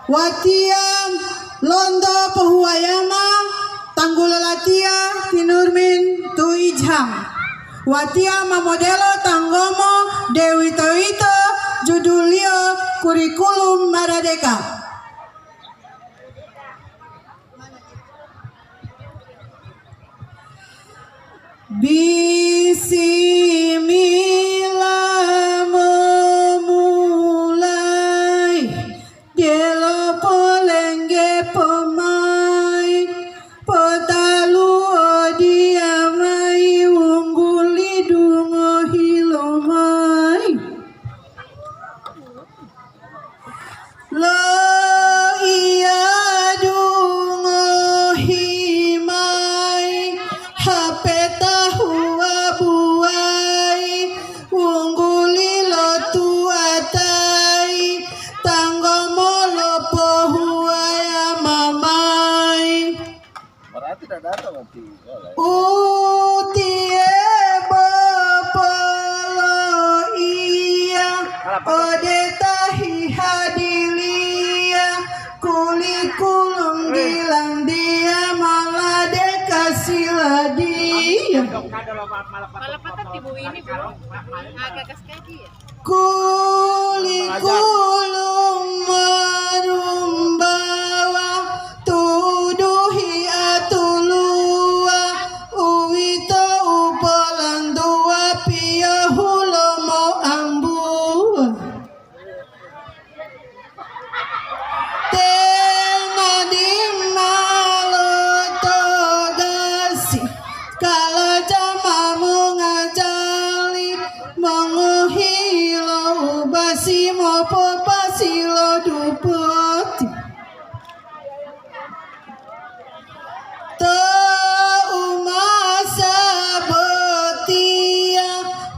Watiam londo pahuayama tanggulalatia tinurmin tuijam. Watiam modelo tanggomo Dewi Tawito judulio kurikulum Maradeka. Bismillah memulai Delo polengge pemai Potalu odiamai Ungguli dungo hilomai Lo iya dungo himai Hapeta Utie bopolo iya odetahi hadilia kulikulum bilang dia malade kasih dia Malapatat ibu ini bro agak kaskaji ya kulikulum marumbawa tuduhi atulua uwito upolandua pia hulomo ambua tena di malotogasi kalau jamamu ngajali menguhilo ubasi mopo pasilo dupoti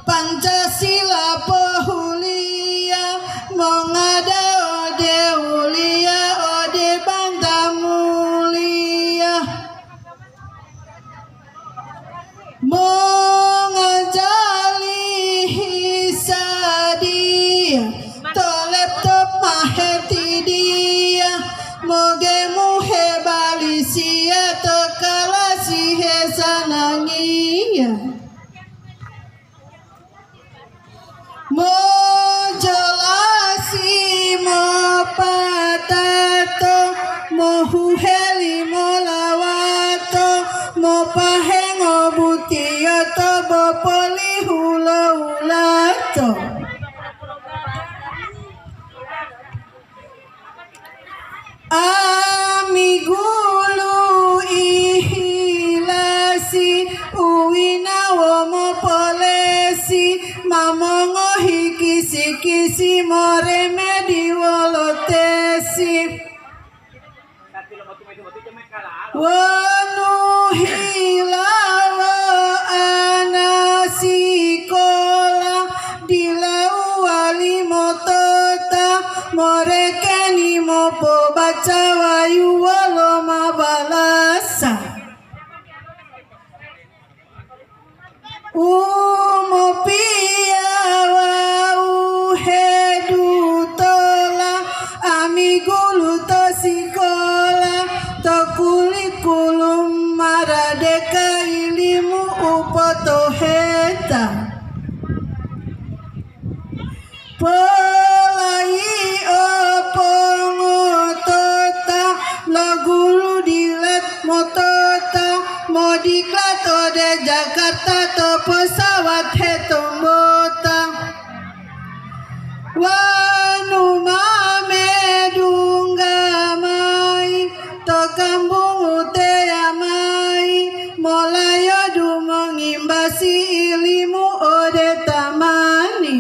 Pancasila pohulia mongada ode ulia ode banda mulia mongajali hisadia tolep top maheti dia moge muhe balisia tokalasi hesanangia Mojalasi mo patato mo huheli mo lawato mo pahengo butioto bopoli hula ulato amigulu ihilasi uwina womo polesi mamongo hikisi more medi wolotesi wanu hilawo anasikola dilau wali motota more keni mopo baca wayu walo mabalasa umo piawa uhedu tola amigulu tosikola tokulikulum maradeka ilimu upotoheta polai opongotota lagulu dilet motota modiklato de Jakarta to pesawat hetombota wanu mame dungamai to kambung uteamai molayo du mengimbasi ilimu ode tamani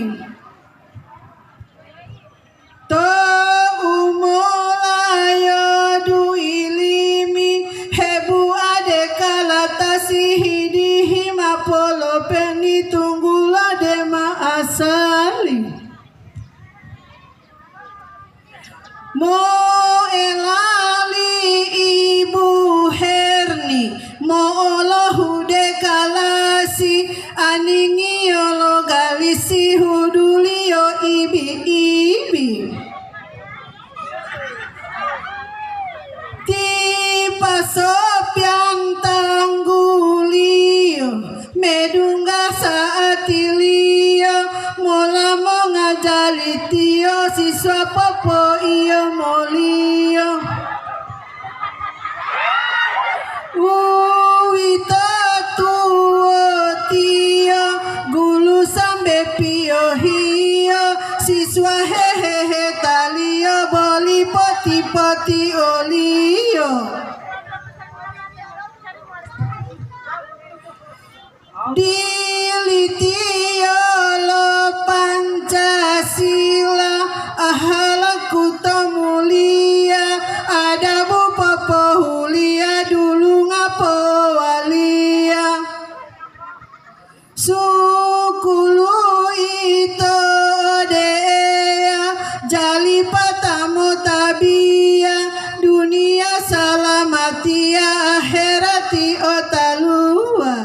to umolayo du ilimi hebu ade kalatasi hidihi mapolo peni tunggula dema asali mo elali ibu herni mo olohu de kalasi aningi olo galisi hudulio ibi ibi mo ngajali tio siswa popo iyo molio Wita tuo tio gulu sambe pio hio siswa hehehe talio boli poti poti olio Dilitio lo Pancasila ahalaku mulia adabu popo hulia dulu ngapo walia sukulu ito dea jali patamu tabia dunia salamatia akhirati otalua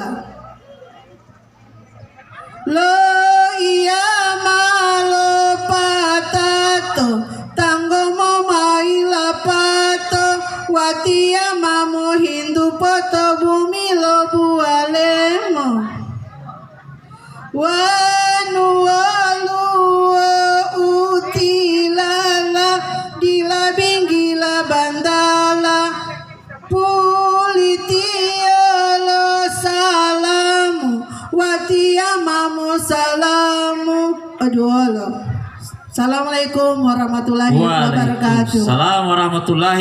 lo iya malo patato tanggo mo maila pato watia mamo hindu poto bumi lo bualemo wanu waluo utilala dilabinggila bandala pulitio lo salamu watia mamo salamu aduh Allah. Assalamualaikum warahmatullahi wabarakatuh. Waalaikumsalam warahmatullahi